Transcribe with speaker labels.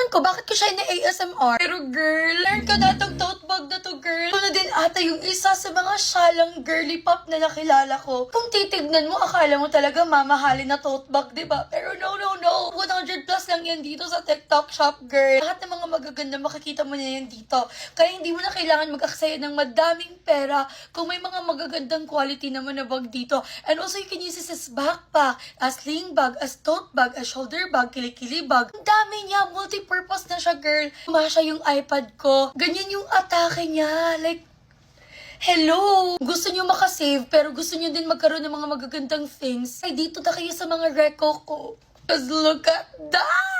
Speaker 1: Ewan ko, bakit ko siya ina-ASMR? Pero girl, learn ko na tong tote bag na to, girl. Ito na din ata yung isa sa mga syalang girly pop na nakilala ko. Kung titignan mo, akala mo talaga mamahalin na tote bag, diba? Pero no. 100 plus lang yan dito sa TikTok shop, girl. Lahat ng mga magaganda, makikita mo na yan dito. Kaya hindi mo na kailangan mag-aksaya ng madaming pera kung may mga magagandang quality naman na bag dito. And also, you can use this as backpack, as sling bag, as tote bag, as shoulder bag, kilikili bag. Ang dami niya, multi-purpose na siya, girl. Masya yung iPad ko. Ganyan yung atake niya. Like, hello! Gusto nyo makasave, pero gusto nyo din magkaroon ng mga magagandang things. Ay, dito na kayo sa mga reco ko. Just look at that!